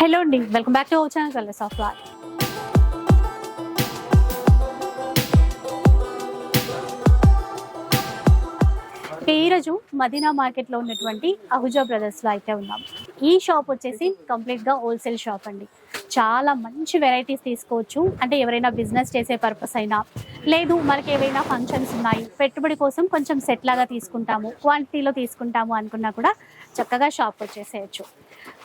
Hello అండి, welcome back to our channel colours of life. ఈరోజు మదీనా మార్కెట్లో ఉన్నటువంటి అహుజా బ్రదర్స్లో అయితే ఉన్నాం. ఈ షాప్ వచ్చేసి కంప్లీట్గా హోల్సేల్ షాప్ అండి. చాలా మంచి వెరైటీస్ తీసుకోవచ్చు. అంటే ఎవరైనా బిజినెస్ చేసే పర్పస్ అయినా, లేదు మనకి ఏవైనా ఫంక్షన్స్ ఉన్నాయి, పెట్టుబడి కోసం కొంచెం సెట్ లాగా తీసుకుంటాము, క్వాంటిటీలో తీసుకుంటాము అనుకున్నా కూడా చక్కగా షాప్ వచ్చేసేయచ్చు.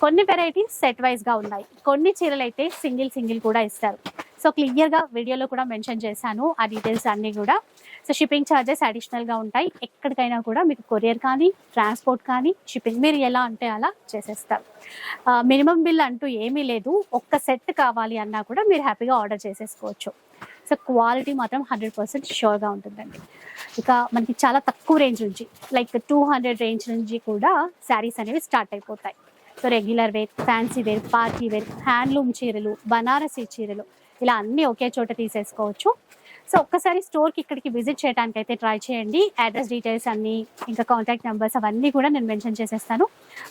కొన్ని వెరైటీస్ సెట్ వైజ్గా ఉన్నాయి, కొన్ని చీరలు అయితే సింగిల్ కూడా ఇస్తారు. సో క్లియర్గా వీడియోలో కూడా మెన్షన్ చేశాను ఆ డీటెయిల్స్ అన్నీ కూడా. సో షిప్పింగ్ ఛార్జెస్ అడిషనల్గా ఉంటాయి. ఎక్కడికైనా కూడా మీకు కొరియర్ కానీ, ట్రాన్స్పోర్ట్ కానీ, షిప్పింగ్ మీరు ఎలా అంటే అలా చేసేస్తారు. మినిమం బిల్ అంటూ ఏమీ లేదు. ఒక్క సెట్ కావాలి అన్నా కూడా మీరు హ్యాపీగా ఆర్డర్ చేసేసుకోవచ్చు. సో క్వాలిటీ మాత్రం 100% షూర్గా ఉంటుందండి. ఇక మనకి చాలా తక్కువ రేంజ్ నుంచి, లైక్ 200 రేంజ్ నుంచి కూడా శారీస్ అనేవి స్టార్ట్ అయిపోతాయి. So regular wear, fancy wear, party wear, handloom చీరలు, బనారసీ చీరలు, ఇలా అన్నీ ఒకే చోట తీసేసుకోవచ్చు. సో ఒక్కసారి స్టోర్కి ఇక్కడికి విజిట్ చేయడానికి అయితే ట్రై చేయండి. అడ్రస్ డీటెయిల్స్ అన్నీ, ఇంకా కాంటాక్ట్ నెంబర్స్ అవన్నీ కూడా నేను మెన్షన్ చేసేస్తాను.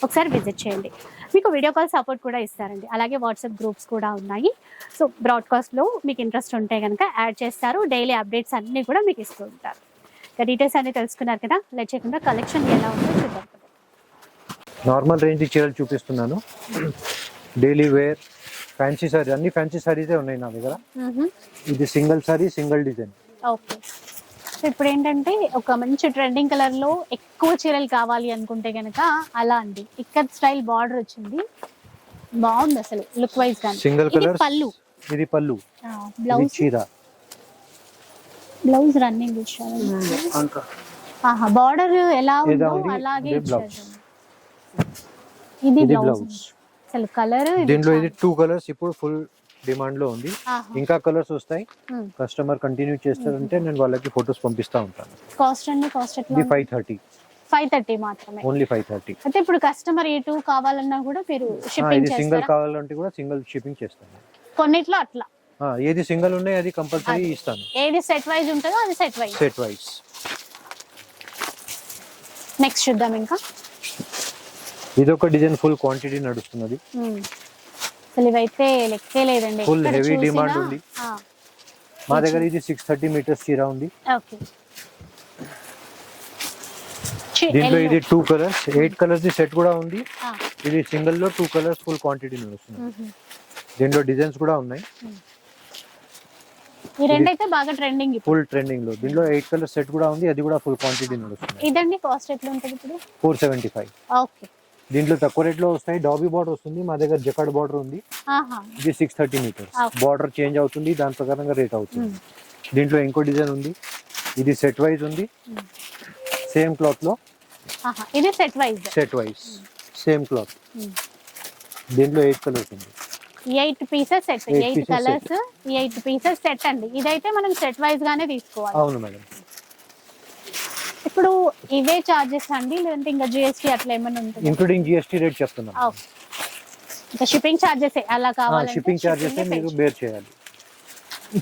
ఒకసారి విజిట్ చేయండి. మీకు వీడియో కాల్ సపోర్ట్ కూడా ఇస్తారండి. అలాగే వాట్సాప్ గ్రూప్స్ కూడా ఉన్నాయి. సో బ్రాడ్కాస్ట్లో మీకు ఇంట్రెస్ట్ ఉంటే కనుక యాడ్ చేస్తారు. డైలీ అప్డేట్స్ అన్నీ కూడా మీకు ఇస్తూ ఉంటారు. ఇక డీటెయిల్స్ అన్నీ తెలుసుకున్నారు కదా, లేట్ చేయకుండా కలెక్షన్ ఎలా ఉందో చూద్దాం. నార్మల్ రేంజ్ చీరలు చూపిస్తున్నాను. డైలీ వేర్, ఫ్యాన్సీ సారీ, అన్ని ఫ్యాన్సీ సారీసే ఉన్నాయి నా దగ్గర. ఇది single sorry, single design. Okay. So ఇప్పుడు ఏంటంటే ఒక మంచి ట్రెండింగ్ కలర్ లో ఎక్కువ చీరలు కావాలి అనుకుంటే కనుక అలా అండి, ఇక్కడ స్టైల్ బార్డర్ వచ్చింది, బాగుంది అసలు లుక్ వైజ్ గా. సింగిల్ కలర్ పళ్ళు, ఇది పళ్ళు, బ్లౌజ్ చీర, బ్లౌజ్ రన్నింగ్ ఇచ్చారు. బార్డర్ ఎలా ఉందో అలాగే ఇచ్చారు. ఇది బ్లౌజ్. అసలు కలర్ దీంట్లో ఇది 2 కలర్స్ ఇప్పుడు ఫుల్ డిమాండ్ లో ఉంది. ఇంకా కలర్స్ వస్తాయి. కస్టమర్ కంటిన్యూ చేస్తారంటే నేను వాళ్ళకి ఫొటోస్ పంపిస్తా ఉంటాను. కాస్ట్ అండి, కాస్ట్ ఎట్లా? 530 మాత్రమే, ఓన్లీ 530. అంటే ఇప్పుడు కస్టమర్ ఏ 2 కావాలన్నా కూడా మీరు షిప్పింగ్ చేస్తారా? సింగిల్ కావాలంటే కూడా సింగిల్ షిప్పింగ్ చేస్తాను. కొన్నిట్లో అట్లా ఏది సింగిల్ ఉన్నాయి అది కంపల్సరీ ఇస్తాను. ఏది సెట్ వైజ్ ఉంటుందో అది సెట్ వైజ్. నెక్స్ట్ చూద్దాం. ఇంకా ఇదొక డిజైన్ ఫుల్ క్వాంటిటీ నడుస్తున్నది. అసలు ఇవైతే లెక్కే లేదండి, ఫుల్ హెవీ డిమాండ్ ఉంది మా దగ్గర. ఇది 630 మీటర్స్ చీర ఉంది. దీంట్లో ఇది 2 కలర్స్, 8 కలర్స్ సెట్ కూడా ఉంది. ఇది సింగిల్ లో 2 కలర్స్ ఫుల్ క్వాంటిటీ నడుస్తుంది. దీంట్లో డిజైన్స్ కూడా ఉన్నాయి. ఈ రెండు అయితే బాగా ట్రెండింగ్, ఫుల్ ట్రెండింగ్ లో. దీంట్లో 8 కలర్ సెట్ కూడా ఉంది, అది కూడా ఫుల్ క్వాంటిటీ నడుస్తుంది. ఇదండి కాస్ట్ ఎట్లా ఉంటుంది ఇప్పుడు? 475. ఓకే. దీంట్లో తక్కువ రేట్ లో వస్తాయి. డాబీ బార్డర్ వస్తుంది, మా దగ్గర జకార్డ్ బార్డర్ ఉంది. ఇది 630 మీటర్స్. బార్డర్ చేంజ్ అవుతుంది, దాని ప్రకారంగా రేట్ అవుతుంది. దీంట్లో ఇంకో డిజైన్ ఉంది, ఇది సెట్ వైజ్ ఉంది, సేమ్ క్లాత్ లో. ఇది సెట్ వైజ్ సేమ్ క్లాత్. దీంట్లో 8 కలర్స్ ఉంది. 8 pieces set, 8 colours, 8 pieces set అండి. ఇదైతే మనం సెట్ వైజ్ గానే తీసుకోవాలి. అవును మేడం. ఇప్పుడు ఇవే చార్జెస్ అండి, లేదంటే ఇంకా జిఎస్టీ అట్లా ఏమైనా ఉంటుంది? ఇంక్లూడింగ్ జిఎస్టీ రేట్ చెప్తున్నాను. ఇంకా షిప్పింగ్ చార్జెస్ అలా కావాలి, షిప్పింగ్ చార్జెస్ మీరు బేర్ చేయాలి.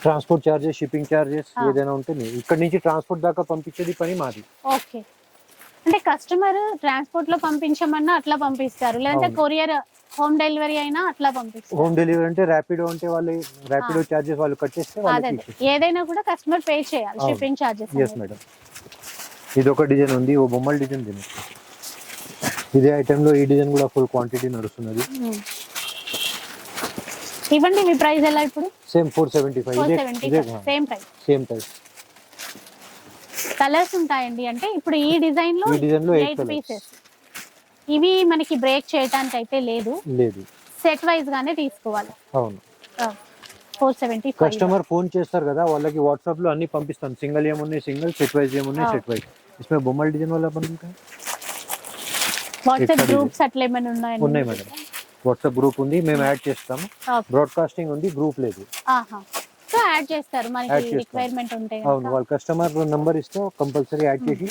ట్రాన్స్పోర్ట్ చార్జెస్, షిప్పింగ్ చార్జెస్ ఏదైనా ఉంటే ఇక్కడ నుంచి ట్రాన్స్పోర్ట్ దాకా పంపించేది పని మాది. ఓకే. అంటే కస్టమర్ ట్రాన్స్పోర్ట్ లో పంపించమన్నా అట్లా పంపిస్తారు, లేదంటే కొరియర్ హోమ్ డెలివరీ అయినా అట్లా పంపిస్తారు. హోమ్ డెలివరీ అంటే ర్యాపిడో అంటే వాళ్ళు ర్యాపిడో చార్జెస్ వాళ్ళు కట్ చేస్తే ఏదైనా కూడా కస్టమర్ పే చేయాలి షిప్పింగ్ చార్జెస్. Yes madam. ఇది ఒక డిజైన్ ఉంది, ఓ బొమ్మల డిజైన్. ఇదే ఐటమ్ లో ఈ డిజైన్ కూడా ఫుల్ క్వాంటిటీ నడుస్తున్నది. ఇవ్వండి, మీ ప్రైస్ ఎలా ఇప్పుడు? సేమ్ 475. Same price. కలర్స్ ఉంటాయండి, అంటే ఇప్పుడు ఈ డిజైన్ లో 8 పీసెస్. ఇవి మనకి బ్రేక్ చేయడానికి అయితే లేదు, సెట్ వైజ్ గానే తీసుకోవాలి. అవును. 475. కస్టమర్ ఫోన్ చేస్తారు కదా, వాళ్ళకి వాట్సాప్ లో అన్ని పంపిస్తాను. సింగిల్ ఏమున్నాయి సింగిల్, సెట్ వైజ్ ఏమున్నాయి సెట్ వైజ్. इसमें బొమ్మల డిజైన్ वाला बनता है. వాట్సాప్ గ్రూప్స్ అట్లా ఏమైనా ఉన్నాయి? ఉన్నాయి మేడం, వాట్సాప్ గ్రూప్ ఉంది, మేము యాడ్ చేస్తాము. బ్రాడ్కాస్టింగ్ ఉంది, గ్రూప్ లేదు. సో యాడ్ చేస్తారు మనకి రిక్వైర్మెంట్ ఉంటే. అవును, వాళ్ళ కస్టమర్ నంబర్ ఇస్తే కంపల్సరీ యాడ్ చేసి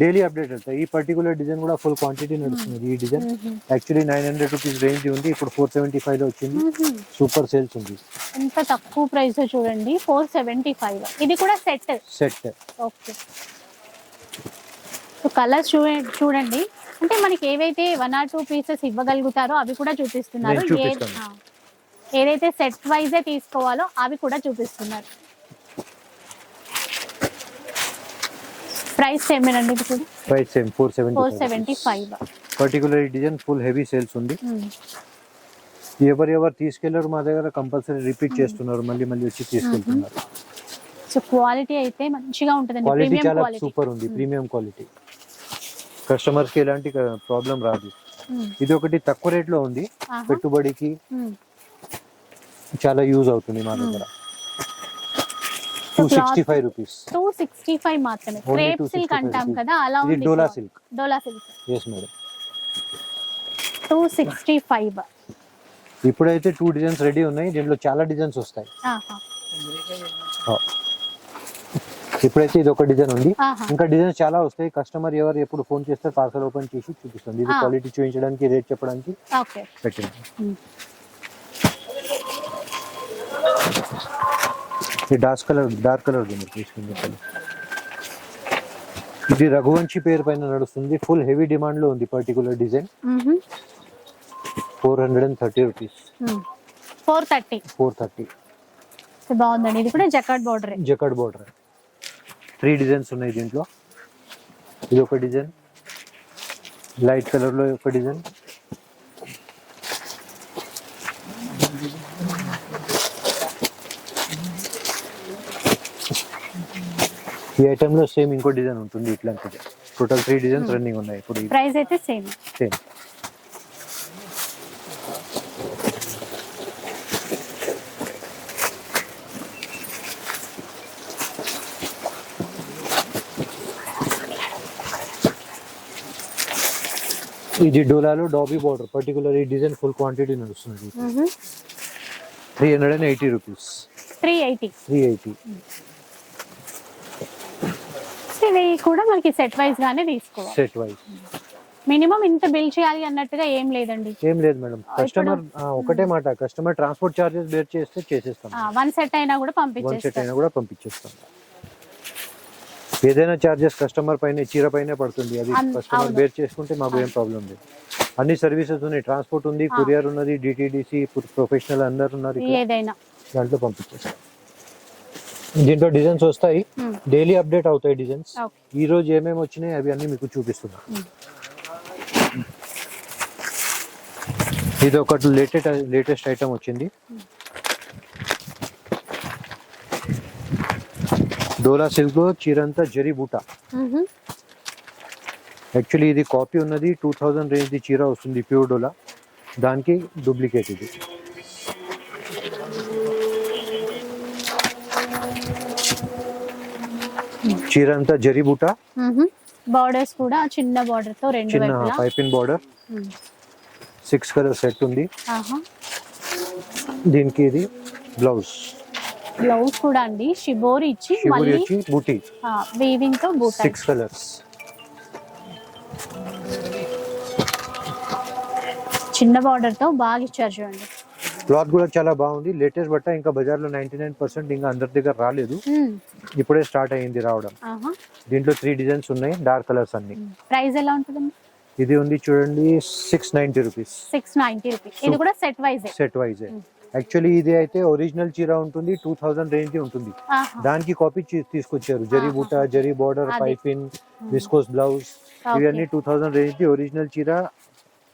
డైలీ అప్డేట్ అవుతాయి. ఈ పర్టికులర్ డిజైన్ కూడా ఫుల్ క్వాంటిటీ నడుస్తుంది. ఈ డిజైన్ యాక్చువల్లీ 900 రూపీస్ రేంజ్ ఉంది, ఇప్పుడు 475 లో వచ్చింది. సూపర్ సేల్స్ ఉంది. ఎంత తక్కువ ప్రైస్ చూడండి, 475. ఇది కూడా సెట్. ఓకే. సో కలర్స్ చూడండి, అంటే మనకి ఏవైతే 1 or 2 పీసెస్ ఇవ్వగలుగుతారో అవి కూడా చూపిస్తున్నారు. నేను చూపిస్తాను. ఏదైతే సెట్ వైజే తీసుకోవాలో అవి కూడా చూపిస్తున్నారు. ప్రైస్ ఏమేనండి ఇది కూడా? Price same 475. Particular design full heavy sales ఉంది. ఎవరు తీసుకెళ్లారు మా దగ్గర కంపల్సరీ రిపీట్ చేస్తున్నారు, మళ్ళీ వచ్చి తీసుకెళ్తున్నారు. సో క్వాలిటీ అయితే మంచిగా ఉంటుందండి. క్వాలిటీ ప్రీమియం చాలా క్వాలిటీ. సూపర్ ఉంది, ప్రీమియం క్వాలిటీ. కస్టమర్స్ కి ఎలాంటి ప్రాబ్లం రాదు. ఇది ఒకటి తక్కువ రేట్ లో ఉంది, పెట్టుబడికి చాలా యూజ్ అవుతుంది మా దగ్గర. 265 రూపీస్. 265 మాత్రమే. క్రేప్ సిల్క్ అంటాం కదా, అలా ఉంది. ఇది డోలా సిల్క్. డోలా సిల్క్. yes madam. 265. ఇప్పుడైతే 2 డిజైన్స్ రెడీ ఉన్నాయి, దీంట్లో చాలా డిజైన్స్ వస్తాయి. ఇప్పుడైతే ఇది ఒక డిజైన్ ఉంది, ఇంకా డిజైన్స్ చాలా వస్తాయి. కస్టమర్ ఎవరు ఎప్పుడు ఫోన్ చేస్తే పార్సల్ ఓపెన్ చేసి చూపిస్తుంది. ఇది క్వాలిటీ చూపించడానికి, రేట్ చెప్పడానికి పెట్టింది. ఇది డార్క్ కలర్ తీసుకుంది. ఇది రఘువంశీ పేరు పైన నడుస్తుంది, ఫుల్ హెవీ డిమాండ్ లో ఉంది. Particular design 430 rupees. 430. బాగుందండి. ఇది కూడా జకార్డ్ బోర్డర్. 3 డిజైన్స్ ఉన్నాయి దీంట్లో. ఇది ఒక డిజైన్, లైట్ కలర్ లో ఒక డిజైన్, ఈ ఐటమ్ లో సేమ్ ఇంకో డిజైన్ ఉంటుంది ఇట్లాంటిది. టోటల్ 3 డిజైన్స్ రన్నింగ్ ఉన్నాయి ఇప్పుడు. ప్రైస్ అయితే సేమ్. ఇది డోలాలో డాబీ బార్డర్. పర్టికులర్ ఈ డిజైన్ ఫుల్ క్వాంటిటీ నడుస్తుంది. 380 రూపీస్. 380. ఇవి కూడా మనకి సెట్ వైజ్ గానే తీసుకోవాలి. సెట్ వైజ్ మినిమం ఇంత బిల్ చేయాలి అన్నట్టుగా ఏం లేదండి. ఏం లేదు మేడం. కస్టమర్ ఒకటే మాట, కస్టమర్ ట్రాన్స్పోర్ట్ చార్జెస్ బేర్ చేస్తే చేసేస్తాం. వన్ సెట్ అయినా కూడా పంపించేస్తాం. ఏదైనా చార్జెస్ కస్టమర్ పైన, చీర పైన పడుతుంది. అది కస్టమర్ బేర్ చేసుకుంటే మాకు ఏం ప్రాబ్లం లేదు. అన్ని సర్వీసెస్ ఉన్నాయి, ట్రాన్స్పోర్ట్ ఉంది, కొరియర్ ఉన్నది, డిటిడిసి, ప్రొఫెషనల్ అందరు ఉన్నారు. ఏదైనా దాంట్లో పంపించేస్తాం. దీంట్లో డిజైన్స్ వస్తాయి, డైలీ అప్డేట్ అవుతాయి డిజైన్స్. ఈ రోజు ఏమేమి వచ్చినాయి అవి అన్ని మీకు చూపిస్తున్నా. ఇది ఒకటి లేటెస్ట్ ఐటమ్ వచ్చింది. డోలా సిల్క్ లో చీరంతా జరీ బూటా. యాక్చువల్లీ ఇది కాపీ ఉన్నది, 2000 రేంజ్ ది చీర వస్తుంది ప్యూర్ డోలా, దానికి డూప్లికేట్ ఇది. చీర అంతా జరీ బూటా, బార్డర్స్ కూడా చిన్న బార్డర్ తో రెండు చిన్న పైపింగ్ బార్డర్. 6 కలర్ సెట్ ఉంది. దీనికి ఇది బ్లౌజ్ కూడా అండి షిబోరి ఇచ్చి మళ్ళీ బూటీ వీవింగ్ తో బూటా. 6 కలర్స్. చిన్న బార్డర్ తో బాగా ఇచ్చారు చూడండి. క్లాత్ కూడా చాలా బాగుంది. లేటెస్ట్ బట్ట, ఇంకా బజార్ లో 99% ఇంకా అందరి దగ్గర రాలేదు, ఇప్పుడే స్టార్ట్ అయ్యింది రావడం. దీంట్లో 3 డిజైన్స్ ఉన్నాయి, డార్క్ కలర్స్ అన్ని. ప్రైస్ ఎలా ఉంటుందండి? ఇది ఉంది చూడండి 690 రూపీస్. 690 రూపీస్. ఇది కూడా సెట్ వైజ్. యాక్చువల్లీ ఇది అయితే ఒరిజినల్ చీర ఉంటుంది, 2000 రేంజ్ ఉంటుంది. దానికి కాపీ తీసుకొచ్చారు. జరీ బూటా, zari border, piping, viscose blouse, ఇవన్నీ 2000 రేంజ్ ది ఒరిజినల్ చీర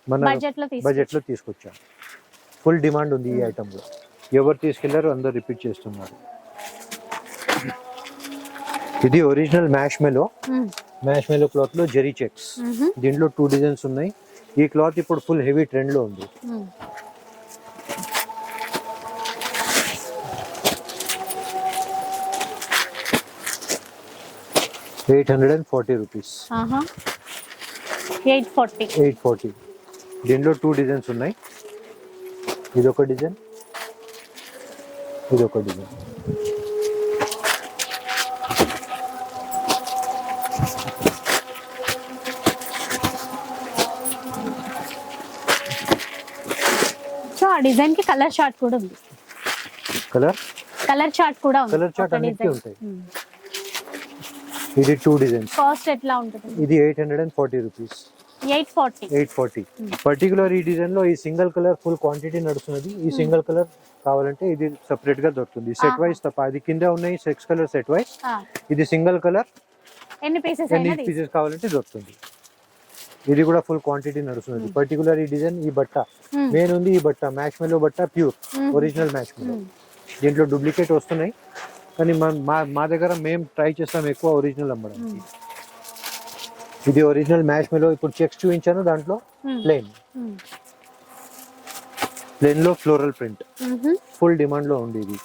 మన బడ్జెట్ లో తీసుకొచ్చారు. ఫుల్ డిమాండ్ ఉంది ఈ ఐటమ్ లో. ఎవరు తీసుకెళ్లారు అందరు రిపీట్ చేస్తున్నారు. ఇది ఒరిజినల్ మ్యాష్ మెలో క్లాత్ లో జరీ చెక్స్. దీంట్లో 2 డిజైన్స్ ఉన్నాయి. ఈ క్లాత్ ఇప్పుడు ఫుల్ హెవీ ట్రెండ్ లో ఉంది. ₹840. 840. దీంట్లో 2 డిజైన్స్ ఉన్నాయి. ఇదొక డిజైన్, ఇదొక డిజైన్. సో ఆ డిజైన్ కి కలర్ చార్ట్ కూడా ఉంది. కలర్ చార్ట్ కూడా ఉంది. కలర్ చార్ట్ అన్నిటికీ ఉంటాయి. ఇది 2 డిజైన్స్. కాస్ట్ ఎట్లా ఉంటుంది? ఇది 840 రూపీస్. 840. పర్టికులర్ ఈ డిజైన్ లో ఈ సింగిల్ కలర్ ఫుల్ క్వాంటిటీ నడుస్తున్నది. ఈ సింగిల్ కలర్ కావాలంటే ఇది సెపరేట్ గా దొరుకుతుంది. సెట్ వైస్ తప్ప, అది కింద ఉన్నాయి 6 కలర్ సెట్ వైస్. ఇది సింగిల్ కలర్ ఎన్ని పీసెస్ కావాలంటే దొరుకుతుంది. ఇది కూడా ఫుల్ క్వాంటిటీ నడుస్తున్నది. పర్టికులర్ ఈ డిజైన్, ఈ బట్ట మెయిన్ ఉంది. ఈ బట్ట మ్యాచ్ మెలో బట్ట, ప్యూర్ ఒరిజినల్ మ్యాచ్ మెలో. దీంట్లో డూప్లికేట్ వస్తున్నాయి, కానీ మా దగ్గర మేము ట్రై చేస్తాం ఎక్కువ ఒరిజినల్ అమ్మడానికి. ఇది ఒరిజినల్ మ్యాచ్ మెలో. ఇప్పుడు చెక్స్ చూపించాను, దాంట్లో ప్లెయిన్ లో ఫ్లోరల్ ప్రింట్ ఫుల్ డిమాండ్ లో ఉంది. ఇది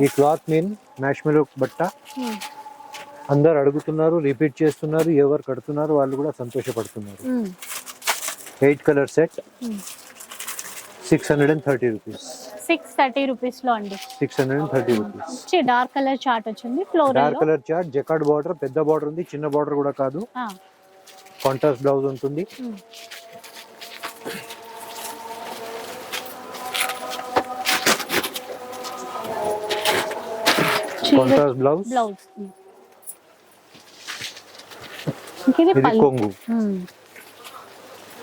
ఈ క్లాత్ మెయిన్ మ్యాచ్ మెలో బట్ట. అందరు అడుగుతున్నారు, రిపీట్ చేస్తున్నారు. ఎవరు కడుతున్నారు వాళ్ళు కూడా సంతోషపడుతున్నారు. 8 కలర్ సెట్ 630 రూపీస్. 630 రూపీస్ లో అండి. 630 రూపీస్. డార్క్ కలర్ చార్ట్ వచ్చింది, floral dark colour chart, jacquard border, పెద్ద బార్డర్ ఉంది, చిన్న బార్డర్ కూడా కాదు. కాంట్రాస్ట్ బ్లౌజ్ ఉంటుంది. Contrast blouse. ఇది కొంగు.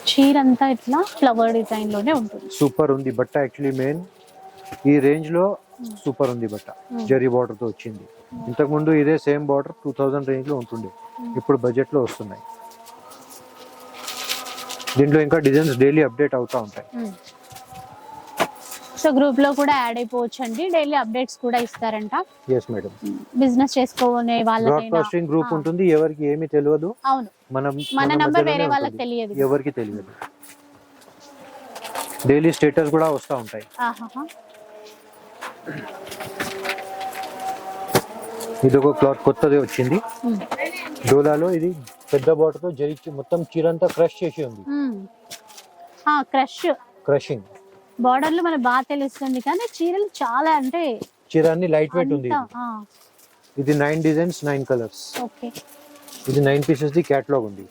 చీర అంతా ఇట్లా ఫ్లవర్ డిజైన్ లోనే ఉంటుంది. సూపర్ ఉంది బట్ట. యాక్చువల్లీ మెయిన్ ఈ రేంజ్ లో సూపర్ ఉంది బట్ట. జరీ బార్డర్ తో వచ్చింది. ఇంతకు ముందు ఇదే సేమ్ బార్డర్ 2000 రేంజ్ లో ఉంటుంది. ఇప్పుడు బడ్జెట్ లో వస్తున్నాయి. దీంట్లో ఇంకా డిజైన్స్ డైలీ అప్డేట్ అవుతా ఉంటాయి. సో గ్రూప్ లో కూడా యాడ్ అయిపోవచ్చు అండి. డైలీ అప్డేట్స్ కూడా ఇస్తారంట. yes madam. బిజినెస్ చేసుకోనే వాళ్ళకైనా బ్రాడ్కాస్టింగ్ గ్రూప్ ఉంటుంది. ఎవరికి ఏమీ తెలియదు. అవును, మన నంబర్ వేరే వాళ్ళకి తెలియదు, ఎవరికి తెలియదు. డైలీ స్టేటస్ కూడా వస్తూ ఉంటాయి. ఇది ఒక క్లాత్ కొత్తది వచ్చింది డోలాలో. ఇది పెద్ద బాటర్ తో జరి మొత్తం చీరంతా క్రష్ చేసి ఉంది. క్రషింగ్ బార్డర్ లో మనకు బాగా తెలుస్తుంది, కానీ చీరలు చాలా అంటే చీర అన్ని లైట్ వెయిట్ ఉంది. ఇది 9 డిజైన్స్ 9 కలర్స్. ఇది 9 పీసెస్ ది కేటలాగ్ ఉంది.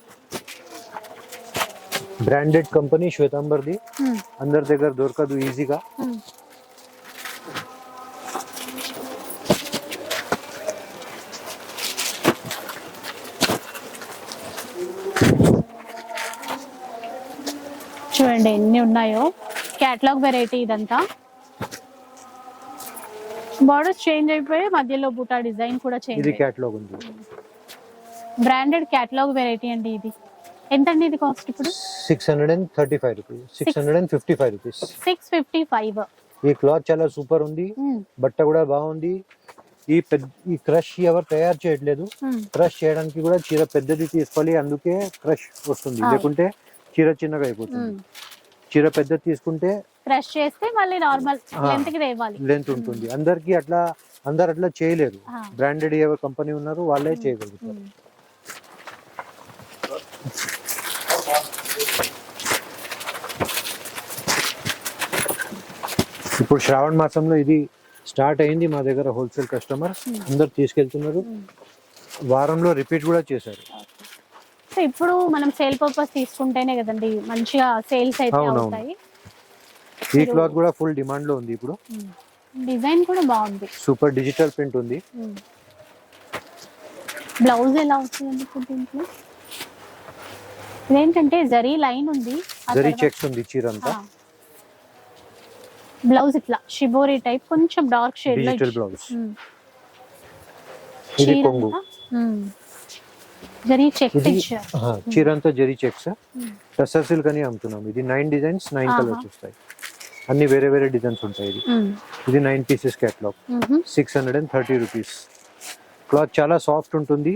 బ్రాండెడ్ కంపెనీ శ్వేతాంబర్ది. అందరి దగ్గర దొరకదు ఈజీగా. చూడండి ఎన్ని ఉన్నాయో. కేటలాగ్ వెరైటీ ఇదంతా. బార్డర్స్ చేంజ్ అయిపోయి మధ్యలో బూటా డిజైన్ కూడా చేంజ్. ఇది కేటలాగ్ ఉంది. బ్రాండెడ్ కేటలాగ్ వెరైటీ అండి ఇది. ఎంత అండి ఇది కాస్ట్ ఇప్పుడు? 635 రూపీస్. 655 రూపీస్. 655. ఈ క్లాత్ చాలా సూపర్ ఉంది. బట్ట కూడా బాగుంది. ఈ క్రష్ ఎవరు తయారు చేయట్లేదు. క్రష్ చేయడానికి కూడా చీర పెద్దది తీసుకోవాలి, అందుకే క్రష్ వస్తుంది. లేకుంటే చీర చిన్నగా అయిపోతుంది. చీర పెద్దది తీసుకుంటే క్రష్ చేస్తే మళ్ళీ నార్మల్ లెంత్ కి తేవాలి, లెంత్ ఉంటుంది. అందరికి అందరు అట్లా చేయలేరు. బ్రాండెడ్ ఎవరు కంపెనీ ఉన్నారు వాళ్ళే చేయగలుగుతారు. ఇప్పుడు శ్రావణ మాసంలో ఇది స్టార్ట్ అయింది. మా దగ్గర హోల్సేల్ కస్టమర్ అందరు తీసుకెళ్తున్నారు. వారంలో రిపీట్ కూడా చేశారు. సో ఇప్పుడు మనం సేల్ పర్పస్ తీసుకుంటేనే కదండి మంచిగా సేల్స్ అయితే అవుతాయి. ఈ క్లాత్ కూడా ఫుల్ డిమాండ్ లో ఉంది ఇప్పుడు. డిజైన్ కూడా బాగుంది. సూపర్ డిజిటల్ ప్రింట్ ఉంది. బ్లౌజ్ ఎలా వస్తుంది ఇప్పుడు దీంట్లో? ఇదేంటంటే జరీ లైన్ ఉంది, జరీ చెక్స్ ఉంది చీర అంతా. బ్లౌజ్ ఇట్లా షిబోరి టైప్ కొంచెం డార్క్ షేడ్ లో డిజిటల్ బ్లౌజ్. ఇది కొంగు. జరీ చెక్ ఇచ్చారు. చీర అంతా జరీ చెక్స్. టసర్ సిల్క్ అని అమ్ముతున్నాం. ఇది 9 డిజైన్స్ 9 కలర్స్ వస్తాయి. అన్ని వేరే వేరే డిజైన్స్ ఉంటాయి. ఇది 9 పీసెస్ కేటలాగ్. 630 రూపీస్. క్లాత్ చాలా సాఫ్ట్ ఉంటుంది.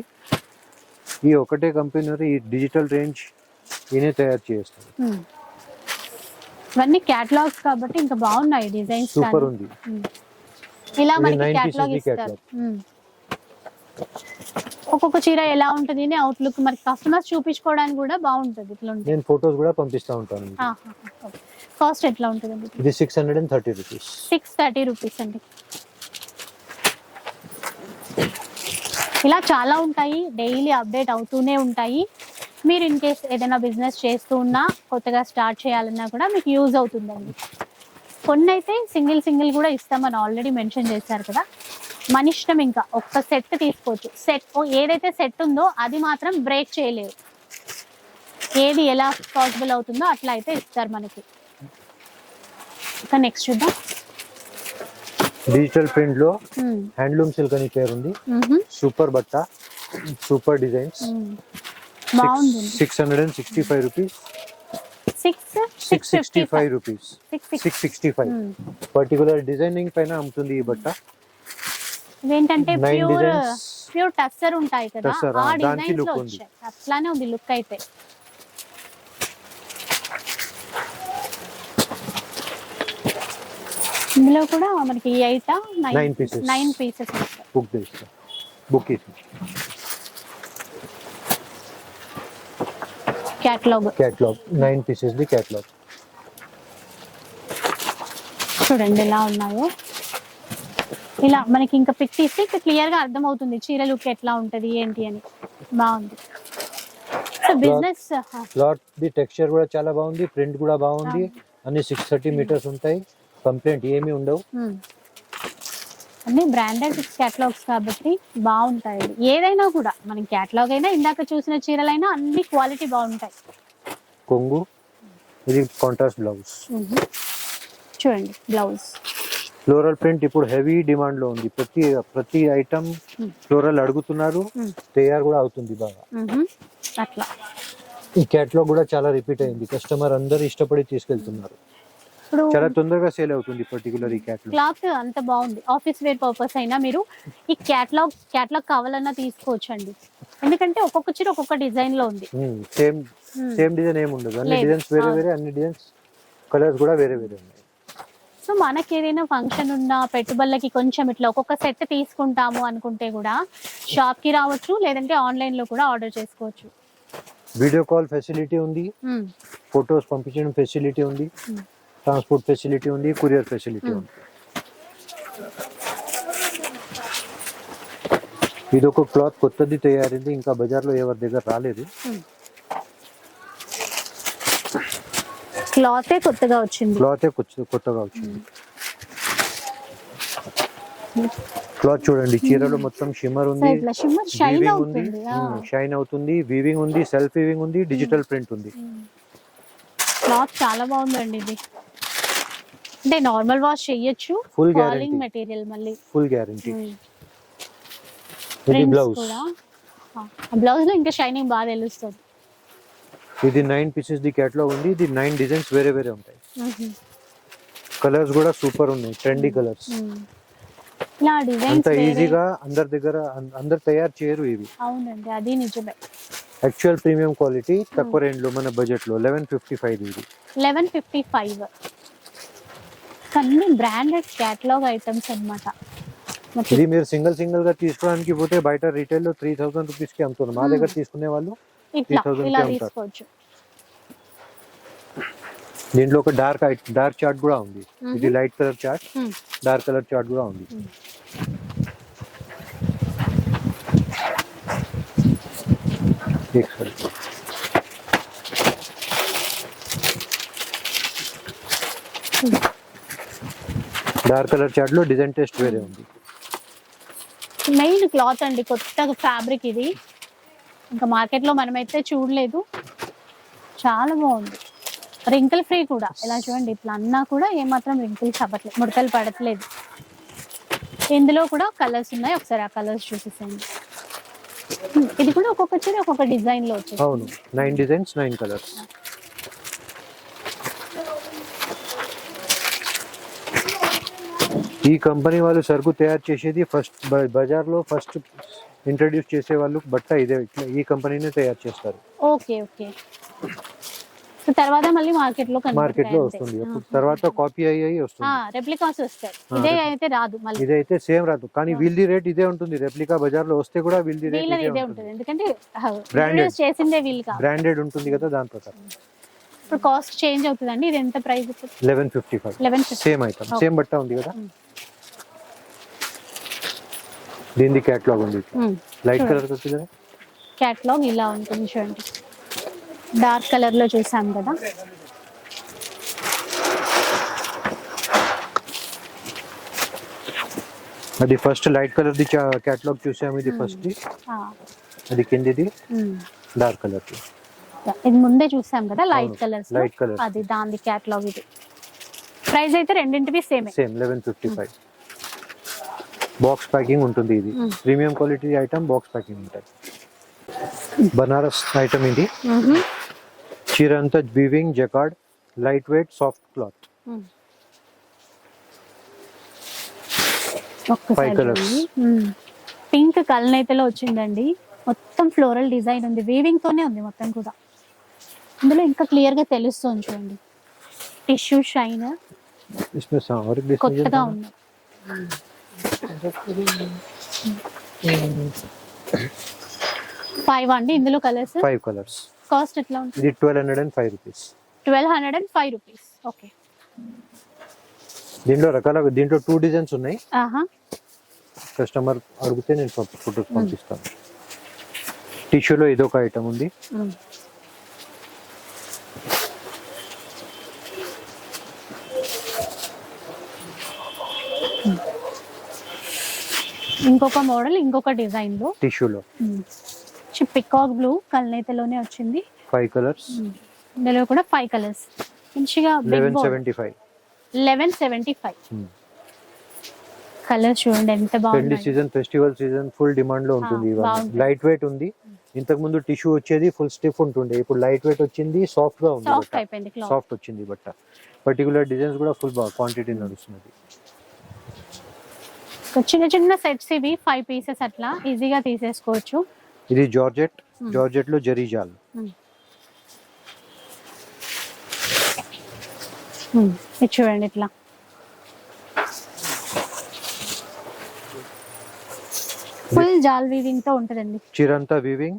ఈ ఒకటే కంపెనీ ఈ డిజిటల్ రేంజ్ ఈయనే తయారు చేస్తారు. ఇవన్నీ కేటలాగ్స్ కాబట్టి ఇంకా బాగున్నాయి డిజైన్స్. సూపర్ ఉంది. ఇలా మనకి కేటలాగ్ ఇస్తారు. ఒక్కొక్క చీర ఎలా ఉంటుంది అని అవుట్లుక్ మరి కస్టమర్స్ చూపించుకోవడానికి కూడా బాగుంటుంది. ఇట్లా నేను ఫోటోస్ కూడా పంపిస్తా ఉంటాను. కాస్ట్ ఎట్లా ఉంటుంది? ఇది 630 రూపీస్. 630 రూపీస్ అండి. ఇలా చాలా ఉంటాయి, డైలీ అప్డేట్ అవుతూనే ఉంటాయి. మీరు ఇన్ కేస్ ఏదైనా బిజినెస్ చేస్తూ ఉన్నా, కొత్తగా స్టార్ట్ చేయాలన్నా కూడా మీకు యూజ్ అవుతుందండి. కొన్ని అయితే సింగిల్ కూడా ఇస్తామని ఆల్రెడీ మెన్షన్ చేశారు కదా. మన ఇష్టం, ఇంకా ఒక్క సెట్ తీసుకోవచ్చు. సెట్ ఏదైతే సెట్ ఉందో అది మాత్రం బ్రేక్ చేయలేరు. ఏది ఎలా పాసిబుల్ అవుతుందో అట్లా అయితే ఇస్తారు మనకి. ఇంకా నెక్స్ట్ చూద్దాం. డిజిటల్ ప్రింట్ లో హ్యాండ్లూమ్ సిల్క్ అని పేరు ఉంది. సూపర్ బట్ట, సూపర్ డిజైన్స్. బాగుంది. 665 రూపీస్. 665 రూపీస్. 665. పర్టికులర్ డిజైనింగ్ పైన అమ్ముతుంది ఈ బట్ట. ఏంటంటే ప్యూర్ టస్సర్ ఉంటాయి కదా, ఆ డిజైన్స్ లో వచ్చాయి. అట్లానే ఉంది లుక్ అయితే. ఇందులో కూడా మనకి 9 pieces book catalogue 9 pieces the catalogue. చూడండి ఎలా ఉన్నాయో. ఇలా మనకి ఇంకా పిక్ తీస్తే క్లియర్ గా అర్థం అవుతుంది చీర లుక్ ఎట్లా ఉంటది ఏంటి అని. బాగుంది. So business cloth the texture కూడా చాలా బాగుంది, ప్రింట్ కూడా బాగుంది. అన్ని 630 మీటర్స్ ఉంటాయి. కంప్లైంట్ ఏమీ ఉండవు. అన్ని బ్రాండెడ్ కేటలాగ్స్ కాబట్టి బాగుంటాయి. ఏదైనా కూడా మనం కేటలాగ్ అయినా ఇందాక చూసిన చీరలైనా అన్ని క్వాలిటీ బాగుంటాయి. కొంగు, ఇది కాంట్రాస్ట్ బ్లౌజ్. చూడండి బ్లౌజ్ ఫ్లోరల్ ప్రింట్ ఇప్పుడు హెవీ డిమాండ్ లో ఉంది. ప్రతి ఐటమ్ ఫ్లోరల్ అడుగుతున్నారు. తయారు కూడా అవుతుంది బాగా. అట్లా ఈ కేటలాగ్ కూడా చాలా రిపీట్ అయింది. కస్టమర్ అందరు ఇష్టపడి తీసుకెళ్తున్నారు. చాలా తొందరగా సేల్ అవుతుంది. పర్టికులర్ ఈ కేటలాగ్ క్లాత్ అంత బాగుంది. ఆఫీస్ వేర్ పర్పస్ అయినా మీరు ఈ కేటలాగ్ కావాలన్నా తీసుకోవచ్చండి. ఎందుకంటే ఒక్కొక్క చీర ఒక్కొక్క డిజైన్ లో ఉంది. సేమ్ డిజైన్ ఏమి ఉండదు. అన్ని డిజైన్స్ వేరే, అన్ని డిజైన్స్ కలర్స్ కూడా వేరే ఉన్నాయి. సో మనకి ఏదైనా ఫంక్షన్ ఉన్నా పెట్టుబడులకి కొంచెం ఇట్లా ఒక్కొక్క సెట్ తీసుకుంటాము అనుకుంటే కూడా షాప్ కి రావచ్చు, లేదంటే ఆన్లైన్ లో కూడా ఆర్డర్ చేసుకోవచ్చు. వీడియో కాల్ ఫెసిలిటీ ఉంది, ఫొటోస్ పంపించడం ఫెసిలిటీ ఉంది, ట్రాన్స్పోర్ట్ ఫెసిలిటీ ఉంది, కొరియర్ ఫెసిలిటీ ఉంది. ఇది ఒక క్లాత్ కొత్తది తయారైంది, ఇంకా బజార్లో ఎవరి దగ్గర రాలేదు. క్లాతే కొత్తగా వచ్చింది. క్లాత్ చూడండి, చీరలో మొత్తం షిమ్మర్ ఉంది, షైన్ అవుతుంది, వీవింగ్ ఉంది, సెల్ఫ్ వీవింగ్ ఉంది, డిజిటల్ ప్రింట్ ఉంది. క్లాత్ చాలా బాగుందండి. ఇది అంటే నార్మల్ వాష్ చేయొచ్చు. ఫుల్ గ్యారెంటీ మెటీరియల్ మళ్ళీ ఫుల్ గ్యారెంటీ. ఇది బ్లౌజ్. బ్లౌజ్ లో ఇంకా షైనింగ్ బాగా తెలుస్తుంది. ఇది 9 పీసెస్ ది కేటలాగ్ ఉంది. ఇది 9 డిజైన్స్ వేరే వేరే ఉంటాయి. కలర్స్ కూడా సూపర్ ఉన్నాయి, ట్రెండీ కలర్స్. ఇలా డిజైన్స్ అంత ఈజీగా అందరు తయారు చేయరు ఇవి. అవునండి, అది నిజమే. యాక్చువల్ ప్రీమియం క్వాలిటీ తక్కువ రేంజ్ లో మన బడ్జెట్ లో 1155. ఇది 1155. అన్ని బ్రాండెడ్ కేటలాగ్ ఐటమ్స్ అన్నమాట. ఇది మీరు సింగిల్ గా తీసుకోవడానికి పోతే బయట రీటైల్ లో 3000 రూపీస్ కి అమ్ముతున్నారు. మా దగ్గర తీసుకునే వాళ్ళు 3000 కి అమ్ముతారు. దీంట్లో ఒక డార్క్ చార్ట్ కూడా ఉంది. ఇది light colour chart, dark colour chart కూడా ఉంది. డార్క్ కలర్ చార్ట్ లో డిజైన్ టెస్ట్ వేరే ఉంది. మెయిన్ క్లాత్ అండి, కొత్త ఫ్యాబ్రిక్ ఇది. ఇంకా మార్కెట్ లో మనమైతే చూడలేదు. చాలా బాగుంది, రింకిల్ ఫ్రీ కూడా. ఇలా చూడండి, ఇట్లా అన్నా కూడా ఏమాత్రం రింకిల్స్ అవ్వట్లేదు, ముడతలు పడట్లేదు. ఇందులో కూడా కలర్స్ ఉన్నాయి, ఒకసారి ఆ కలర్స్ చూసేసండి. ఇది కూడా ఒక్కొక్క చీర ఒక్కొక్క డిజైన్ లో వచ్చేది. అవును, 9 డిజైన్స్ 9 కలర్స్. ఈ కంపెనీ వాళ్ళు సరుకు తయారు చేసేది ఫస్ట్ బజార్ లో ఫస్ట్ ఇంట్రడ్యూస్ చేసే వాళ్ళు బట్ట ఇదే, ఈ కంపెనీనే తయారు చేస్తారు. Okay okay. తర్వాత మళ్ళీ మార్కెట్ లో వస్తుంది. తర్వాత కాపీ అయ్యి వస్తుంది, రెప్లికాస్ వస్తాయి. ఇదే అయితే రాదు, మళ్ళీ ఇదైతే సేమ్ రాదు. కానీ వీల్ది రేట్ ఇదే ఉంటుంది. రెప్లికా బజార్ లో వస్తే కూడా వీల్ది రేట్ ఇదే ఉంటుంది. ఎందుకంటే బ్రాండెడ్ చేసిందే వీల్ కా బ్రాండెడ్ ఉంటుంది కదా, దాని ప్రకారం. ఇప్పుడు కాస్ట్ చేంజ్ అవుతుందండి. ఇది ఎంత ప్రైస్? 1155. సేమ్ ఐటమ్, సేమ్ బట్ట ఉంది కదా. దీని కేటలాగ్ ఉంది, లైట్ కలర్ వచ్చింది కదా. కేటలాగ్ ఇలా ఉంటుంది చూడండి. డార్క్ కలర్ లో చూసాం కదా. అది first light colour the catalogue చూసాము. ఇది ఫస్ట్ ది, అది కిందిది డార్క్ కలర్ ది. ఇది ముందే చూసాం కదా లైట్ కలర్స్, లైట్ కలర్, అది దాని క్యాటలాగ్. ఇది ప్రైస్ అయితే రెండింటివి సేమ్ 1155. బాక్స్ ప్యాకింగ్ ఉంటుంది. ఇది premium quality item, box packing ఉంటుంది. బనారస్ ఐటమ్ ఇది. చీర అంతా weaving jacquard, light weight soft cloth. 5 colours. Pink కల్నేతలో వచ్చిందండి. మొత్తం ఫ్లోరల్ డిజైన్ ఉంది, వీవింగ్ తోనే ఉంది మొత్తం కూడా. ఇందులో ఇంకా క్లియర్ గా తెలుస్తుంది చూడండి, టిష్యూ షైన్ కొత్తగా ఉంది. 5 అండి ఇందులో కలర్స్. 5 కలర్స్. కాస్ట్ ఎట్లా ఉంటుంది? ఇది 1205 రూపీస్. 1205 రూపీస్. ఓకే. దీంట్లో దీంట్లో 2 డిజైన్స్ ఉన్నాయి. కస్టమర్ అడిగితే నేను ఫోటోస్ పంపిస్తాను. టిష్యూలో ఇదొక ఐటమ్ ఉంది. ఇంకొక మోడల్, ఇంకొక డిజైన్ లో టిష్యూలో పికాక్ బ్లూ కల్నేతలోనే వచ్చింది. 5 కలర్స్. ఇందులో కూడా 5 కలర్స్. మంచిగా 1175. కలర్ చూడండి ఎంత బాగుంది. పెళ్లి season, festival season full demand లో ఉంటుంది. లైట్ వెయిట్ ఉంది. ఇంతకు ముందు టిష్యూ వచ్చేది ఫుల్ స్టిఫ్ ఉంటుండే, ఇప్పుడు లైట్ వెయిట్ వచ్చింది, సాఫ్ట్ గా ఉంది, సాఫ్ట్ వచ్చింది బట్ట. పర్టికులర్ డిజైన్స్ కూడా ఫుల్ క్వాంటిటీ నడుస్తున్నది. చిన్న చిన్న సెట్స్ ఇవి 5 పీసెస్ అట్లా ఈజీగా తీసేసుకోవచ్చు. ఇది జార్జెట్, జార్జెట్ లో జరీ జాల్. ఇది చూడండి ఇట్లా ఫుల్ జాల్ వీవింగ్ తో ఉంటదండి. చిరంతా వీవింగ్,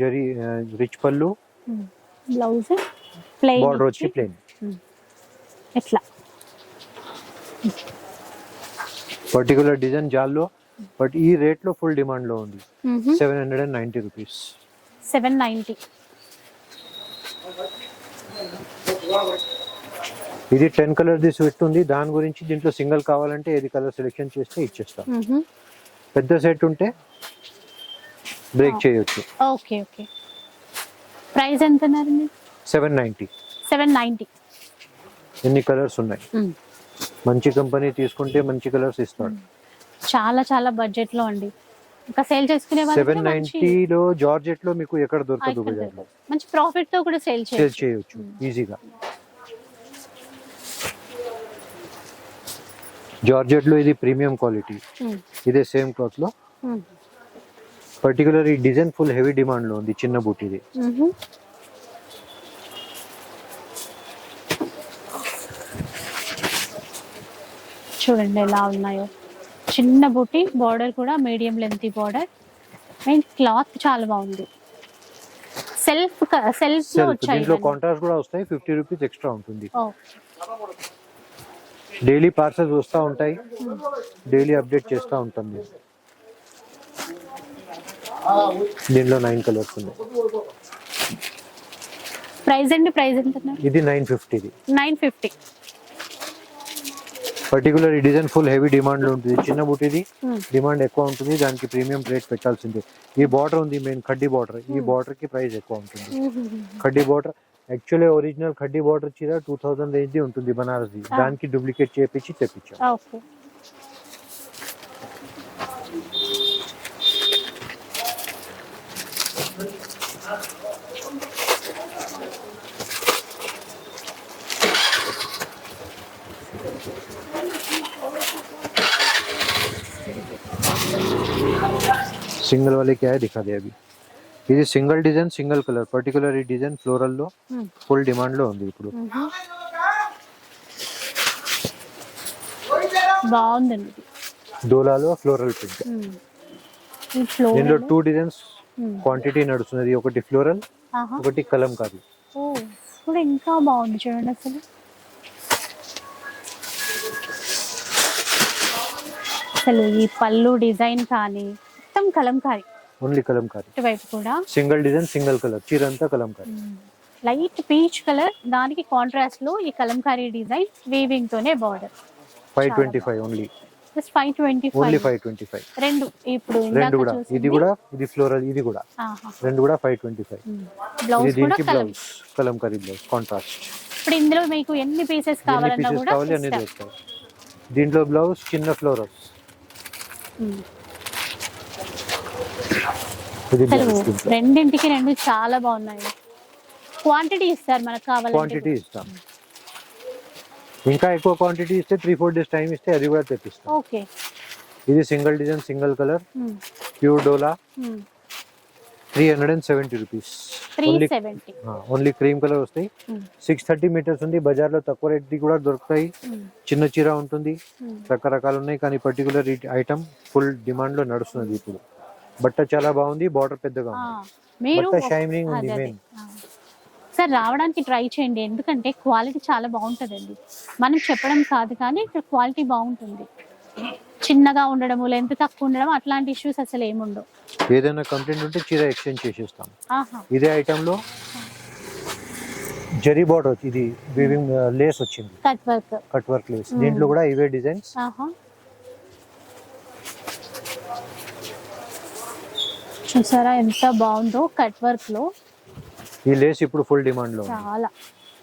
జరీ రిచ్ పళ్ళు, బ్లౌజ్ ప్లెయిన్, బార్డర్ వచ్చి ప్లెయిన్. ఇట్లా పర్టికులర్ డిజైన్ జాల్లో, బట్ ఈ రేట్ లో ఫుల్ డిమాండ్ లో ఉంది. 790 రూపీస్. 790. ఇది 10 కలర్ ది సెట్ ఉంది. దాని గురించి దీంట్లో సింగిల్ కావాలంటే ఏది కలర్ సెలెక్షన్ చేస్తే ఇచ్చేస్తాం. పెద్ద సెట్ ఉంటే బ్రేక్ చేయొచ్చు. Okay okay. ప్రైస్ ఎంత అన్నారండి? 790. 790. ఎన్ని కలర్స్ ఉన్నాయి. మంచి కంపెనీ తీసుకుంటే మంచి కలర్స్ ఇస్తాడు. చాలా చాలా బడ్జెట్ లో అండి. ఇంకా సేల్ చేసుకునే వాళ్ళకి 790 లో జార్జెట్ లో మీకు ఎక్కడ దొరకదు. బజార్లో మంచి ప్రాఫిట్ తో కూడా సేల్ చేయొచ్చు ఈజీగా. జార్జెట్ లో ఇది ప్రీమియం క్వాలిటీ. ఇదే సేమ్ క్లాత్ లో పర్టికులర్ ఈ డిజైన్ ఫుల్ హెవీ డిమాండ్ లో ఉంది. చిన్న బూటీది. చూడండి ఎలా ఉన్నాయో. చిన్న బూటీ, బార్డర్ కూడా medium length border, and cloth చాలా బాగుంది. సెల్ఫ్ లో వచ్చాయి. దీంట్లో కాంట్రాస్ట్ కూడా వస్తాయి. 50 రూపీస్ ఎక్స్ట్రా ఉంటుంది. డైలీ పార్సల్స్ వస్తూ ఉంటాయి, డైలీ అప్డేట్ చేస్తూ ఉంటాం మేము. దీనిలో 9 కలర్స్ ఉన్నాయి. ప్రైస్ అండి, ప్రైస్ ఎంత? ఇది 950. 950. పర్టికులర్ ఈ డిజైన్ ఫుల్ హెవీ డిమాండ్ లో ఉంటుంది. చిన్న బుట్టిది డిమాండ్ ఎక్కువ ఉంటుంది, దానికి ప్రీమియం రేట్ పెట్టాల్సిందే. ఈ బార్డర్ ఉంది మెయిన్ ఖడ్డీ బార్డర్, ఈ బార్డర్ కి ప్రైస్ ఎక్కువ ఉంటుంది. Khaddi border actually original khaddi border చీర 2000 రేంజ్ ది ఉంటుంది బనారస్ ది, దానికి డూప్లికేట్ చేపించి తెప్పించాం. సింగిల్ वाले क्या है दिखा दे अभी. ఇది single design single colour, particular ఈ డిజైన్ ఫ్లోరల్ లో ఫుల్ డిమాండ్ లో ఉంది ఇప్పుడు. బాగుందండి. డోలాలో ఫ్లోరల్ ప్రింట్. దీనిలో 2 డిజైన్స్ క్వాంటిటీ నడుస్తున్నది, ఒకటి ఫ్లోరల్ ఒకటి కలంకారీ. కూడా ఇంకా బాగుంది చూడండి. అసలు ఈ పళ్ళు డిజైన్ కానీ మొత్తం కలంకారీ, ఓన్లీ కలంకారీ. ఇటువైపు కూడా సింగిల్ డిజైన్ సింగిల్ కలర్, చీర అంతా కలంకారీ. లైట్ పీచ్ కలర్, దానికి కాంట్రాస్ట్ లో ఈ కలంకారీ డిజైన్ వీవింగ్ తోనే బార్డర్. 525 ఓన్లీ. జస్ట్ 525. ఓన్లీ 525. రెండు ఇప్పుడు రెండు ఇందాక కూడా, చూసింది. ఇది కూడా, ఇది ఫ్లోరల్, ఇది కూడా, ఆహా. రెండు కూడా 525. బ్లౌజ్ ఇది కూడా దీనికి బ్లౌజ్ కలంకారీ బ్లౌజ్ కాంట్రాస్ట్. ఇప్పుడు ఇందులో మీకు ఎన్ని పీసెస్ ఎన్ని కావాలన్నా పీసెస్ కూడా కావాలి అన్ని ఇస్తారు. దొరుకుతాయి. దీంట్లో బ్లౌజ్ చిన్న ఫ్లోరల్స్, ఇది అసలు బ్లౌజ్ దీంట్లో. రెండింటికి రెండు చాలా బాగున్నాయి. క్వాంటిటీ ఇస్తారు మనకు కావాలంటే. క్వాంటిటీ ఇస్తాం, ఇంకా ఎక్కువ క్వాంటిటీ ఇస్తే 3-4 days టైం ఇస్తే అది కూడా తెప్పిస్తాం. ఓకే. ఇది single design single colour pure Dola, 370 rupees. 370. Only cream colour వస్తాయి. 630 మీటర్స్ ఉంది. బజార్లో తక్కువ రేట్ కూడా దొరుకుతాయి. చిన్న చీర ఉంటుంది, రకరకాలు ఉన్నాయి, కానీ పర్టికులర్ ఐటమ్ ఫుల్ డిమాండ్ లో నడుస్తున్నది ఇప్పుడు. బట్ట చాలా బాగుంది, బార్డర్ పెద్దగా ఉంది, మీరు బట్ట షైనింగ్ ఉంది. మెయిన్ సార్ రావడానికి ట్రై చేయండి, ఎందుకంటే క్వాలిటీ చాలా బాగుంటుందండి. మనం చెప్పడం కాదు కానీ ఇక్కడ క్వాలిటీ బాగుంటుంది. చిన్నగా ఉండడము, లెంత్ తక్కువ ఉండడం అట్లాంటి ఇష్యూస్ అసలు ఏముండవు. ఏదైనా కంప్లైంట్ ఉంటే చీర ఎక్స్చేంజ్ చేసేస్తాం. ఆహా. ఇదే ఐటమ్ లో జరీ బార్డర్, ఇది వీవింగ్ లేస్ వచ్చింది, కట్ వర్క్ లేస్. దీంట్లో కూడా ఇవే డిజైన్స్. చూసారా ఎంత బాగుందో కట్ వర్క్ లో. ఈ లేస్ ఇప్పుడు ఫుల్ డిమాండ్ లో చాలా.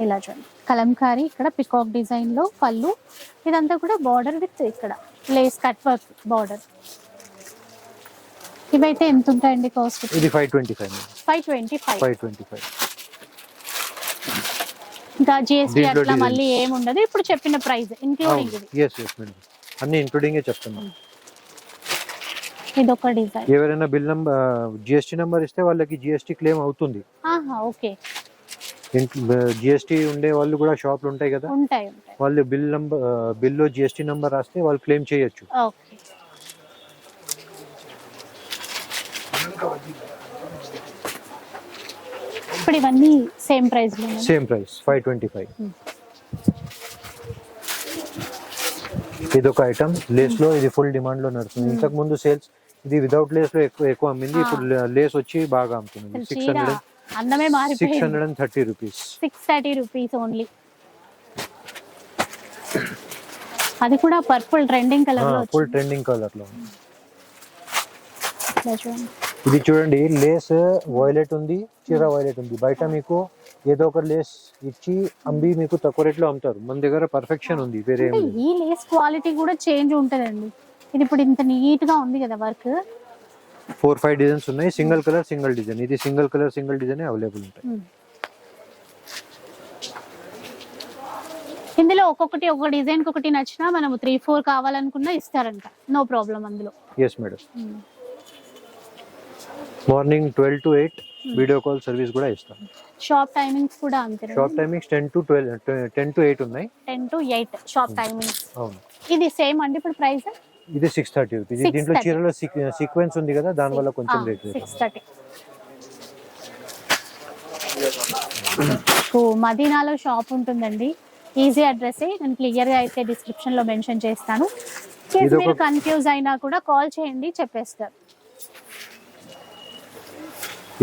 ఇలా చూడండి, కలంకారీ, ఇక్కడ పికాక్ డిజైన్ లో పళ్ళు, ఇదంతా కూడా బార్డర్ విత్ ఇక్కడ లేస్ కట్ వర్క్ బార్డర్. ఇవైతే ఎంత ఉంటాయండి కాస్ట్? ఇది 525. 525. ఇంకా జిఎస్టీ అట్లా మళ్ళీ ఏముండదు, ఇప్పుడు చెప్పిన ప్రైస్ ఇంక్లూడింగ్ ఇది. yes మేడం, అన్ని ఇంక్లూడింగ్ చెప్తున్నాం. ఇది ఒక డిజైన్. ఎవరైనా బిల్ నంబర్ జిఎస్టీ నంబర్ ఇస్తే వాళ్ళకి జిఎస్టీ క్లెయిమ్ అవుతుంది. ఓకే. జిఎస్టీ ఉండే వాళ్ళు కూడా షాప్లు ఉంటాయి కదా, ఉంటాయి. వాళ్ళు బిల్లో జిఎస్టీ నంబర్ రాస్తే వాళ్ళు క్లెయిమ్ చేయొచ్చు. ఓకే. ఇప్పుడు ఇవన్నీ సేమ్ ప్రైస్ లో? Same price 525. ఇది ఒక ఐటమ్ లేస్ లో, ఇది ఫుల్ డిమాండ్ లో నడుస్తుంది. ఇంతకు ముందు సేల్స్ ఇది వితౌట్ లేస్ లో ఎక్కువ అమ్మింది, ఇప్పుడు లేస్ వచ్చి బాగా అమ్ముతుంది. 630 రూపీస్. 630 rupees only. అది కూడా పర్పుల్ ట్రెండింగ్ కలర్ లో, ఫుల్ ట్రెండింగ్ కలర్ లో. ఇది చూడండి, లేస్ వైలెట్ ఉంది, చీర వైలెట్ ఉంది. బయట మీకు ఏదో ఒక లేస్ ఇచ్చి అమ్మి మీకు తక్కువ రేట్ లో అమ్ముతారు, మన దగ్గర పర్ఫెక్షన్ ఉంది. వేరే ఈ లేస్ క్వాలిటీ కూడా చేంజ్ ఉంటదండి. ఇది ఇప్పుడు ఇంత నీట్ గా ఉంది కదా వర్క్. 4-5 డిజైన్స్ ఉన్నాయి, సింగిల్ కలర్ సింగిల్ డిజైన్. ఇది single colour single design available ఉంటాయి. ఇందులో ఒక్కొక్కటి ఒక డిజైన్ ఒకటి నచ్చినా మనము 3-4 కావాలనుకున్నా ఇస్తారంట, నో ప్రాబ్లం అందులో. Yes madam. Morning 12 to 8 video call service కూడా ఇస్తాం. షాప్ టైమింగ్స్ కూడా అంతే? షాప్ టైమింగ్స్ 10 to 8 ఉన్నాయి. 10 to 8 షాప్ టైమింగ్స్. అవును. ఇది సేమ్ అండి ఇప్పుడు ప్రైస్? ఇది 630 రూపీస్. దీంట్లో చీరలో సీక్వెన్స్ ఉంది కదా, దాని వల్ల కొంచెం రేట్. 630. మదీనాలో షాప్ ఉంటుందండి, ఈజీ అడ్రస్. నేను క్లియర్ గా అయితే డిస్క్రిప్షన్ లో మెన్షన్ చేస్తాను. మీరు కన్ఫ్యూజ్ అయినా కూడా కాల్ చేయండి, చెప్పేస్తారు.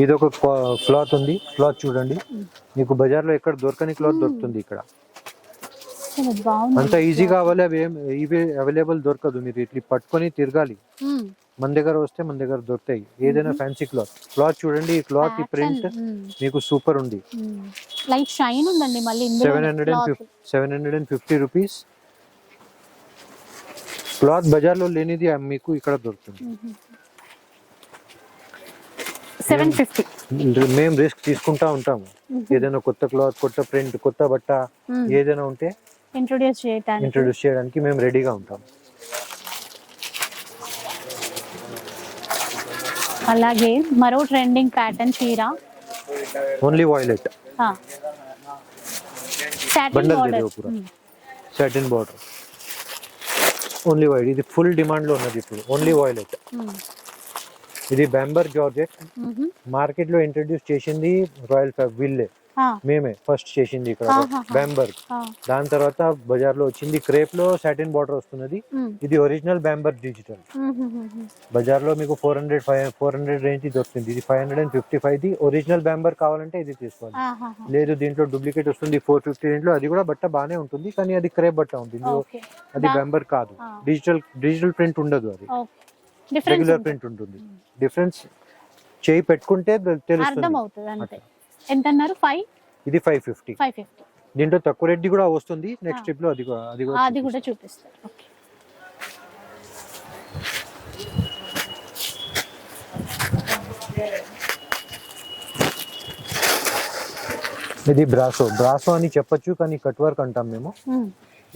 ఇది ఒక క్లాత్ ఉంది, క్లాత్ చూడండి, మీకు బజార్ లో ఎక్కడ దొరకని క్లాత్ దొరుకుతుంది ఇక్కడ. అంత ఈజీ కావాలి, అవి ఇవి అవైలబుల్ దొరకదు. మీరు ఇట్లా పట్టుకొని తిరగాలి, మన దగ్గర వస్తే మన దగ్గర దొరుకుతాయి. ఏదైనా ఫ్యాన్సీ క్లాత్ చూడండి, ఈ క్లాత్ ఈ ప్రింట్ మీకు సూపర్ ఉంది. లైట్ షైన్ ఉందండి. మళ్ళీ 750 రూపీస్. క్లాత్ బజార్ లో లేనిది మీకు ఇక్కడ దొరుకుతుంది. 750. మేము రిస్క్ తీసుకుంటా ఉంటాము, ఏదైనా కొత్త క్లాత్, కొత్త ప్రింట్, కొత్త బట్ట ఏదైనా ఉంటే ఇంట్రొడ్యూస్ చేయడానికి మేము రెడీగా ఉంటాం. అలాగే మరో ట్రెండింగ్ ప్యాటర్న్ చీర, only violet, satin border, only white. ఇది ఫుల్ డిమాండ్ లో ఉన్నది ఇప్పుడు, ఓన్లీ వైలెట్. ఇది బాంబర్ జార్జెట్, మార్కెట్ లో ఇంట్రొడ్యూస్ చేసింది రాయల్ విల్లే. మేమే ఫస్ట్ చేసింది ఇక్కడ బ్యాంబర్. దాని తర్వాత బజార్ లో వచ్చింది క్రేప్ లో సాటిన్ బార్డర్ వస్తున్నది. ఇది ఒరిజినల్ బ్యాంబర్ డిజిటల్. బజార్ లో మీకు 400 రేంజ్ దొరుకుతుంది. ఇది 555 ది ఒరిజినల్ బ్యాంబర్ కావాలంటే ఇది తీసుకోవాలి. లేదు దీంట్లో డూప్లికేట్ వస్తుంది 450 రేంజ్ లో, అది కూడా బట్ట బానే ఉంటుంది కానీ అది క్రేప్ బట్ట ఉంటుంది, అది బ్యాంబర్ కాదు. డిజిటల్ ప్రింట్ ఉండదు, అది రెగ్యులర్ ప్రింట్ ఉంటుంది. డిఫరెన్స్ చేయి పెట్టుకుంటే తెలుస్తుంది. ఎంత అన్నారు? 5 ఇది 550. దీంట్లో తక్కువ రేట్ కూడా వస్తుంది. నెక్స్ట్ ట్రిప్ లో అది కూడా చూపిస్తారు. ఓకే, ఇది బ్రాసో అని చెప్పొచ్చు కానీ కట్ వర్క్ అంటాం మేము.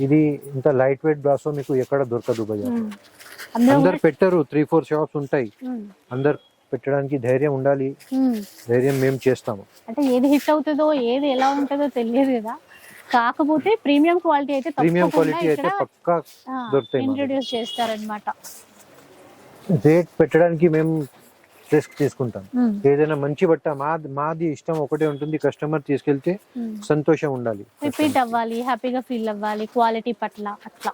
ఇది ఇంత లైట్ వెయిట్ బ్రాసో మీకు ఎక్కడ దొరకదు బజార్. అందరు పెట్టరు, 3-4 షాప్స్ ఉంటాయి. అందరు పెట్టడానికి ధైర్యం ఉండాలి. ధైర్యం మేము చేస్తాము. అంటే ఏది హిట్ అవుతుందో ఏది ఎలా ఉంటుందో తెలియదు కదా. కాకపోతే ప్రీమియం క్వాలిటీ అయితే పక్కా దొరుకుతాయి, ఇంట్రొడ్యూస్ చేస్తారన్నమాట. రేట్ పెట్టడానికి మేము రిస్క్ తీసుకుంటాం. ఏదైనా మంచి బట్ట మాది ఇష్టం ఒకటే ఉంటుంది, కస్టమర్ తీసుకెళ్తే సంతోషం ఉండాలి, రిపీట్ అవ్వాలి, హ్యాపీగా ఫీల్ అవ్వాలి క్వాలిటీ పట్ల. అట్లా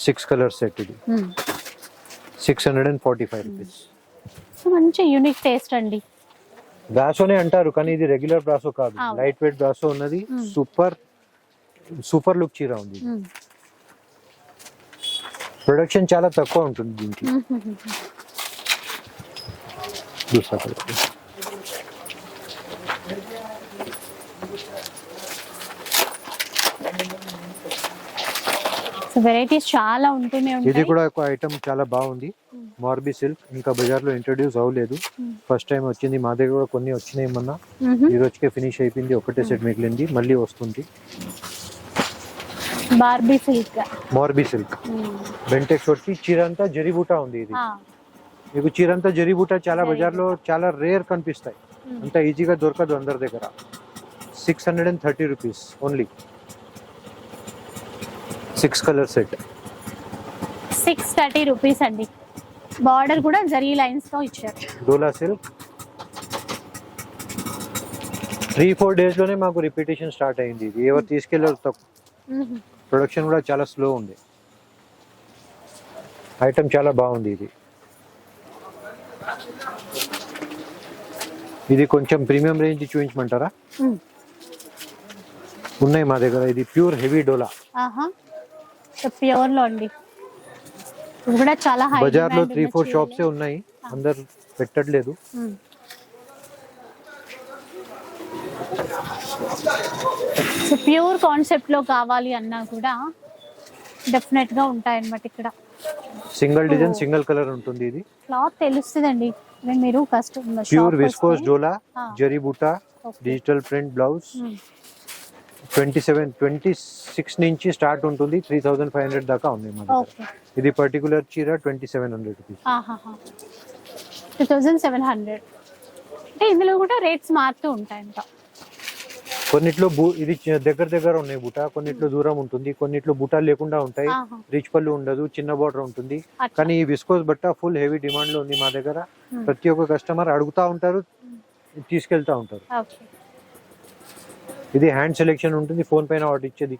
6 కలర్ సెట్ ఇది 645 రూపీస్. మంచి యూనిక్ టేస్ట్ అండి. బ్రాసోనే అంటారు కానీ ఇది రెగ్యులర్ బ్రాసో కాదు, లైట్ వెయిట్ బ్రాసో ఉన్నది. సూపర్ లుక్ చీర ఉంది. ప్రొడక్షన్ చాలా తక్కువ ఉంటుంది దీనికి. వెరైటీస్ చాలా ఉంటూనే ఉంటాయి. ఇది కూడా ఒక ఐటమ్ చాలా బాగుంది, మార్బీ సిల్క్. ఇంకా బజార్ లో ఇంట్రొడ్యూస్ అవ్వలేదు, ఫస్ట్ టైం వచ్చింది. మా దగ్గర కూడా కొన్ని వచ్చినాయి మొన్న, ఈ రోజుకే ఫినిష్ అయిపోయింది. ఒకటే సెట్ మిగిలింది, మళ్ళీ వస్తుంది. మార్బీ సిల్క్ బెంటెక్స్ వచ్చి చీర అంతా జరీబూటా ఉంది. ఇది మీకు చీర అంతా జరీబూటా చాలా బజార్ లో చాలా రేర్ కనిపిస్తాయి, అంత ఈజీగా దొరకదు అందరి దగ్గర. 630 rupees only. 6 colour set 630 rupees అండి. బార్డర్ కూడా జరీ లైన్స్ తో ఇచ్చారు. డోలా సిల్క్ 3-4 డేస్ లోనే మాకు రిపిటేషన్ స్టార్ట్ అయింది. ఇది ఎవరు తీసుకెళ్ళారు తక్కువ. ప్రొడక్షన్ కూడా చాలా స్లో ఉంది. ఐటమ్ చాలా బాగుంది. ఇది కొంచెం ప్రీమియం రేంజ్ చూపించమంటారా? ఉన్నాయి మా దగ్గర. ఇది ప్యూర్ హెవీ డోలా, ప్యూర్ లో అండి. కూడా చాలా హై. బజార్ లో 3-4 షాప్స్ ఉన్నాయి, అందరు పెట్టట్లేదు. ప్యూర్ కాన్సెప్ట్ లో కావాలి అన్నా కూడా డెఫినెట్ గా ఉంటాయి అన్నమాట. ఇక్కడ సింగిల్ డిజైన్ సింగిల్ కలర్ ఉంటుంది. ఇది క్లాత్ తెలుస్తుందండి. మీరు కస్టమర్ ప్యూర్ విస్కోస్ డోలా జరీ బూటా డిజిటల్ ప్రింట్ బ్లౌజ్ 26 నుంచి స్టార్ట్ ఉంటుంది. 3500 దాకా ఉంది మా దగ్గర. ఇది పర్టికులర్ చీర 2700 రూపీస్. 2700. అంటే ఇందులో కూడా రేట్స్ మారుతూ ఉంటాయంట. కొన్నిట్లో ఇది దగ్గర ఉన్నాయి బూటా, కొన్నిట్లో దూరం ఉంటుంది, కొన్నిట్లో బూటా లేకుండా ఉంటాయి. రిచ్ పళ్ళు ఉండదు, చిన్న బార్డర్ ఉంటుంది. కానీ ఈ విస్కోస్ బట్ట ఫుల్ హెవీ డిమాండ్ లో ఉంది మా దగ్గర. ప్రతి ఒక్క కస్టమర్ అడుగుతా ఉంటారు, తీసుకెళ్తా ఉంటారు. ఇది హ్యాండ్ సెలెక్షన్ ఉంటుంది, ఫోన్ పైన ఆర్డర్ ఇచ్చేది.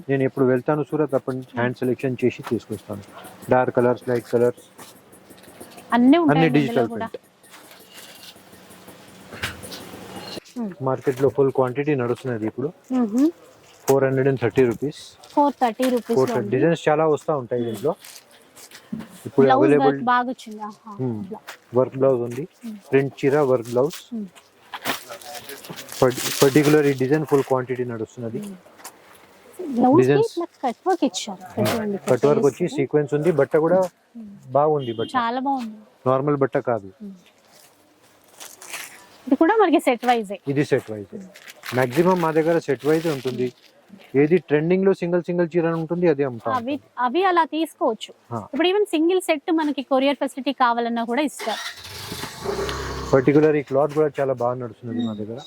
నేను ఎప్పుడు వెళ్తాను సూరత్ అప్పటి నుంచి హ్యాండ్ సెలెక్షన్ చేసి తీసుకొస్తాను. డార్క్ కలర్స్, లైట్ కలర్స్ అన్ని డిజిటల్ ప్రింట్. మార్కెట్ లో ఫుల్ క్వాంటిటీ నడుస్తున్నది ఇప్పుడు. 430 రూపీస్. 430 రూపీస్. డిజైన్స్ చాలా వస్తా ఉంటాయి దీంట్లో. ఇప్పుడు అవైలబుల్ వర్క్ బ్లౌజ్ ఉంది, ప్రింట్ చీర వర్క్ బ్లౌజ్. పర్టికులర్ ఈ డిజైన్ ఫుల్ క్వాంటిటీ నడుస్తున్నది. కట్ వర్క్ వచ్చి సీక్వెన్స్ ఉంది. బట్ట కూడా బాగుంది, బట్ట చాలా బాగుంది, నార్మల్ బట్ట కాదు. ఇది కూడా మనకి సెట్ వైజ్. ఇది సెట్ వైజ్. మాక్సిమం మా దగ్గర సెట్ వైజ్ ఉంటుంది. ఏది ట్రెండింగ్ లో సింగిల్ చీర ఉంటుంది అది అమ్ముతాం. అవి అలా తీసుకోవచ్చు. ఇప్పుడు ఈవెన్ సింగిల్ సెట్ మనకి కొరియర్ ఫెసిలిటీ కావాలన్నా కూడా ఇస్తారు. పర్టికులర్ ఈ క్లాత్ కూడా చాలా బాగా నడుస్తున్నది మా దగ్గర.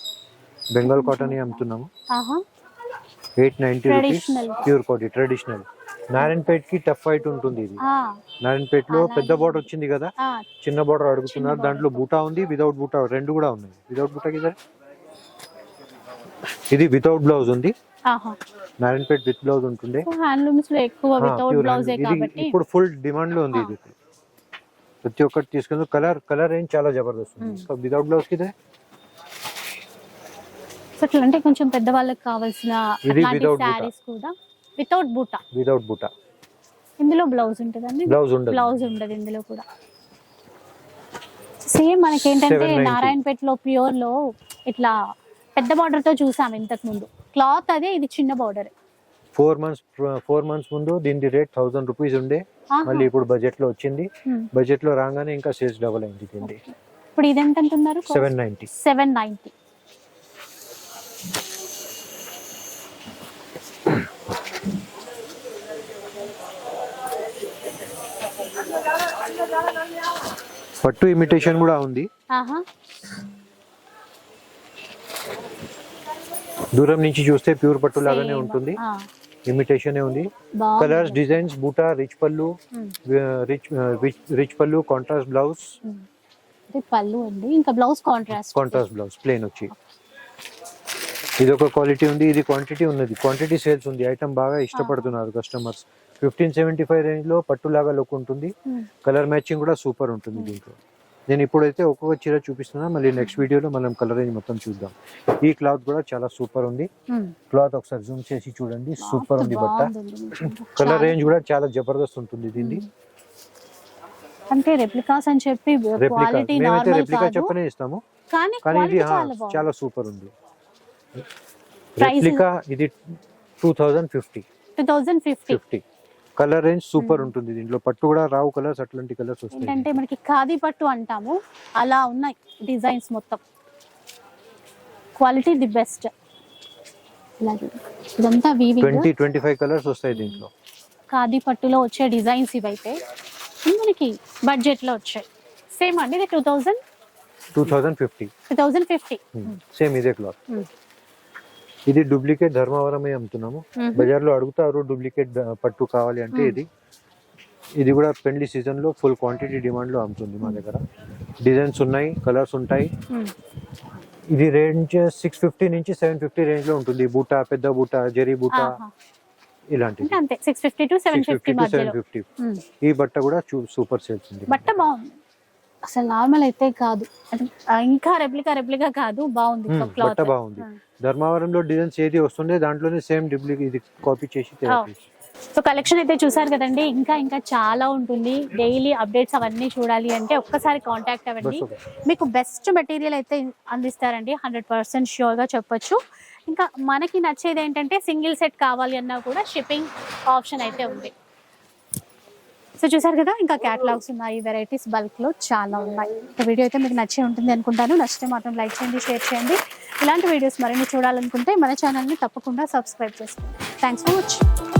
బెంగాల్ కాటన్ అమ్ముతున్నాము. 890 rupees pure cotton traditional. Narayanpet కి టఫ్ ఫైట్ ఉంటుంది. ఇది నారాయణపేట్ లో పెద్ద బార్డర్ వచ్చింది కదా, చిన్న బార్డర్ అడుగుతున్నారు. దాంట్లో బూటా ఉంది, వితౌట్ బూటా రెండు కూడా ఉన్నాయి. వితౌట్ బూటా కి ఇది వితౌట్ బ్లౌజ్ ఉంది, ఆహా. నారాయణపేట్ విత్ బ్లౌజ్ ఉంటుండే. హ్యాండ్లూమ్స్ లో ఎక్కువ వితౌట్ pure బ్లౌజే hand. ఇది కాబట్టి ఇప్పుడు ఫుల్ డిమాండ్ లో ఉంది. ఇది ప్రతి ఒక్కటి తీసుకుంది. కలర్ రేంజ్ చాలా జబర్దస్త్ ఉంది. వితౌట్ బ్లౌజ్ కి సో అట్లా అంటే కొంచెం పెద్ద వాళ్ళకి కావాల్సిన ఇది without సారీస్ కూడా వితౌట్ బూటా. వితౌట్ బూటా. ఇందులో బ్లౌజ్ ఉంటుందండి? బ్లౌజ్ ఉండదు. బ్లౌజ్ ఉండదు ఇందులో కూడా. సేమ్ మనకి ఏంటంటే 790. నారాయణపేటలో ప్యూర్ లో ఇట్లా పెద్ద బార్డర్ తో చూసాం ఇంతకు ముందు. క్లాత్ అదే, ఇది చిన్న బార్డర్. 4 months ముందు దీని రేట్ 1000 రూపీస్ ఉండే, మళ్ళీ ఇప్పుడు బడ్జెట్ లో వచ్చింది. బడ్జెట్ లో రాగానే ఇంకా సేల్స్ డబుల్ అయింది దీన్ని. ఇప్పుడు ఇది ఎంత అంటున్నారు? 790. 790. పట్టు ఇమిటేషన్ కూడా ఉంది. ఆహా. దూరం నుంచి చూస్తే ప్యూర్ పట్టు లాగానే ఉంటుంది, ఇమిటేషన్ ఉంది. కలర్స్, డిజైన్స్, బూటా, రిచ్ పళ్ళు, రిచ్ పళ్ళు, కాంట్రాస్ట్ బ్లౌజ్. పళ్ళు అండి, ఇంకా బ్లౌజ్ కాంట్రాస్ట్ బ్లౌజ్ ప్లేన్ వచ్చి. ఇది ఒక క్వాలిటీ ఉంది, ఇది క్వాంటిటీ ఉన్నది, క్వాంటిటీ సేల్స్ ఉంది. ఐటమ్ బాగా ఇష్టపడుతున్నారు కస్టమర్స్. 1575 రేంజ్ లో పట్టు లాగా లుక్ ఉంటుంది. కలర్ మ్యాచింగ్ కూడా సూపర్ ఉంటుంది దీంట్లో. నేను ఇప్పుడైతే ఒక్కొక్క చీర చూపిస్తున్నా, మళ్ళీ నెక్స్ట్ వీడియోలో మనం కలర్ రేంజ్ మొత్తం చూద్దాం. ఈ క్లాత్ కూడా చాలా సూపర్ ఉంది. క్లాత్ ఒకసారి జూమ్ చేసి చూడండి, సూపర్ ఉంది బట్ట. కలర్ రేంజ్ కూడా చాలా జబర్దస్త్ ఉంటుంది దీన్ని. అంటే రెప్లికాస్ అని చెప్పి క్వాలిటీ నార్మల్ రెప్లికా చెప్పనే ఇస్తాము, కానీ ఇది చాలా సూపర్ ఉంది. రెప్లికా ఇది 2050. కలర్ రేంజ్ సూపర్ ఉంటుంది దీంట్లో. పట్టు కూడా రావు కలర్స్, అట్లాంటి కలర్స్ వస్తాయి. ఏంటంటే మనకి ఖాదీ పట్టు అంటాము, అలా ఉన్నాయి డిజైన్స్ మొత్తం. Quality the best. ఇదంతా వీవింగ్. 20-25 కలర్స్ వస్తాయి దీంట్లో. ఖాదీ పట్టులో వచ్చే డిజైన్స్ ఇవైతే మనకి బడ్జెట్ లో వచ్చాయి. సేమ్ అండి, ఇది 2050. సేమ్ ఇదే క్లాత్. ఇది డూప్లికేట్ ధర్మవరమే అమ్ముతున్నాము. బజార్ లో అడుగుతారు డూప్లికేట్ పట్టు కావాలి అంటే. ఇది కూడా పెళ్లి సీజన్ లో ఫుల్ క్వాంటిటీ డిమాండ్ లో అమ్ముతుంది మా దగ్గర. డిజైన్స్ ఉన్నాయి, కలర్స్ ఉంటాయి. ఇది రేంజ్ 650 నుంచి 750 రేంజ్ లో ఉంటుంది. బూటా, పెద్ద బూటా, జరీ బూటా ఇలాంటివి. 650 to 750. ఈ బట్ట కూడా సూపర్ సేల్స్ ఉంది. బట్ట బాగుంది, అసలు నార్మల్ అయితే కాదు, ఇంకా రెప్లికా కాదు, బాగుంది. బట్ట బాగుంది. ధర్మవరంలో డిజైన్స్ ఏది వస్తుండే దాంట్లోనే సేమ్ ఇది కాపీ చేసి. సో కలెక్షన్ అయితే చూసారు కదండి, ఇంకా చాలా ఉంటుంది. డైలీ అప్డేట్స్ అవన్నీ చూడాలి అంటే ఒక్కసారి కాంటాక్ట్ అవ్వండి. మీకు బెస్ట్ మెటీరియల్ అయితే అందిస్తారండి, 100% ష్యూర్ గా చెప్పొచ్చు. ఇంకా మనకి నచ్చేది ఏంటంటే సింగిల్ సెట్ కావాలి అన్నా కూడా షిప్పింగ్ ఆప్షన్ అయితే ఉంది. సో చూసారు కదా, ఇంకా క్యాటలాగ్స్ ఉన్నాయి, వెరైటీస్ బల్క్ లో చాలా ఉన్నాయి. వీడియో అయితే మీకు నచ్చే ఉంటుంది అనుకుంటాను. నచ్చితే మాత్రం లైక్ చేయండి, షేర్ చేయండి. ఇలాంటి వీడియోస్ మరిన్ని చూడాలనుకుంటే మన ఛానల్ని తప్పకుండా సబ్స్క్రైబ్ చేసుకోండి. Thanks for watching.